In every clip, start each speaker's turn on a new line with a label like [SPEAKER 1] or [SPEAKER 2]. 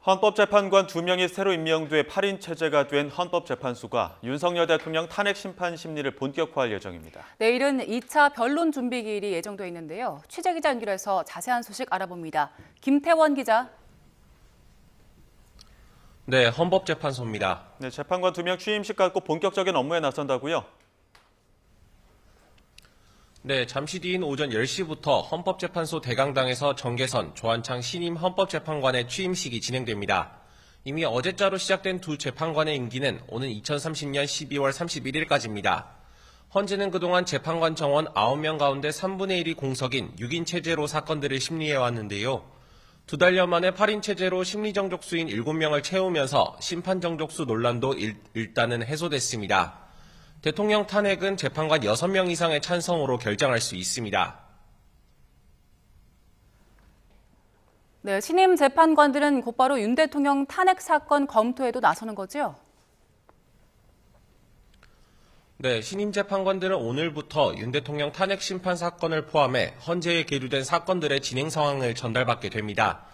[SPEAKER 1] 헌법재판관 2명이 새로 임명돼 8인 체제가 된 헌법재판소가 윤석열 대통령 탄핵 심판 심리를 본격화할 예정입니다.
[SPEAKER 2] 내일은 2차 변론 준비 기일이 예정돼 있는데요. 취재기자 연결해서 자세한 소식 알아봅니다. 김태원 기자.
[SPEAKER 3] 네, 헌법재판소입니다.
[SPEAKER 1] 네, 재판관 2명 취임식 갖고 본격적인 업무에 나선다고요?
[SPEAKER 3] 네, 잠시 뒤인 오전 10시부터 헌법재판소 대강당에서 정계선, 조한창 신임 헌법재판관의 취임식이 진행됩니다. 이미 어제자로 시작된 두 재판관의 임기는 오는 2030년 12월 31일까지입니다. 헌재는 그동안 재판관 정원 9명 가운데 3분의 1이 공석인 6인 체제로 사건들을 심리해왔는데요. 2달여 만에 8인 체제로 심리정족수인 7명을 채우면서 심판정족수 논란도 일단은 해소됐습니다. 대통령 탄핵은 재판관 6명 이상의 찬성으로 결정할 수 있습니다.
[SPEAKER 2] 네, 신임 재판관들은 곧바로 윤 대통령 탄핵 사건 검토에도 나서는 거죠?
[SPEAKER 3] 네, 신임 재판관들은 오늘부터 윤 대통령 탄핵 심판 사건을 포함해 헌재에 계류된 사건들의 진행 상황을 전달받게 됩니다.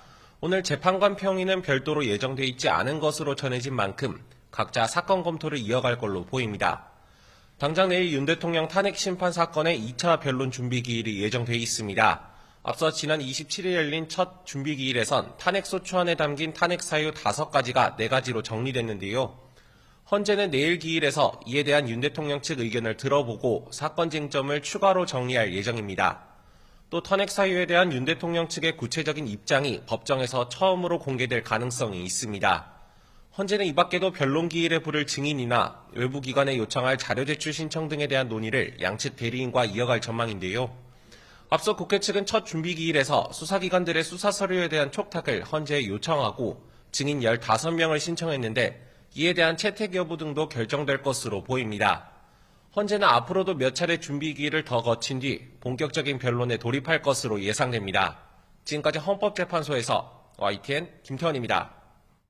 [SPEAKER 3] 오늘 재판관 평의는 별도로 예정돼 있지 않은 것으로 전해진 만큼 각자 사건 검토를 이어갈 걸로 보입니다. 당장 내일 윤 대통령 탄핵 심판 사건의 2차 변론 준비 기일이 예정돼 있습니다. 앞서 지난 27일 열린 첫 준비 기일에선 탄핵 소추안에 담긴 탄핵 사유 5가지가 4가지로 정리됐는데요. 헌재는 내일 기일에서 이에 대한 윤 대통령 측 의견을 들어보고 사건 쟁점을 추가로 정리할 예정입니다. 또 탄핵 사유에 대한 윤 대통령 측의 구체적인 입장이 법정에서 처음으로 공개될 가능성이 있습니다. 헌재는 이 밖에도 변론 기일에 부를 증인이나 외부 기관에 요청할 자료 제출 신청 등에 대한 논의를 양측 대리인과 이어갈 전망인데요. 앞서 국회 측은 첫 준비 기일에서 수사기관들의 수사 서류에 대한 촉탁을 헌재에 요청하고 증인 15명을 신청했는데 이에 대한 채택 여부 등도 결정될 것으로 보입니다. 헌재는 앞으로도 몇 차례 준비 기일을 더 거친 뒤 본격적인 변론에 돌입할 것으로 예상됩니다. 지금까지 헌법재판소에서 YTN 김태원입니다.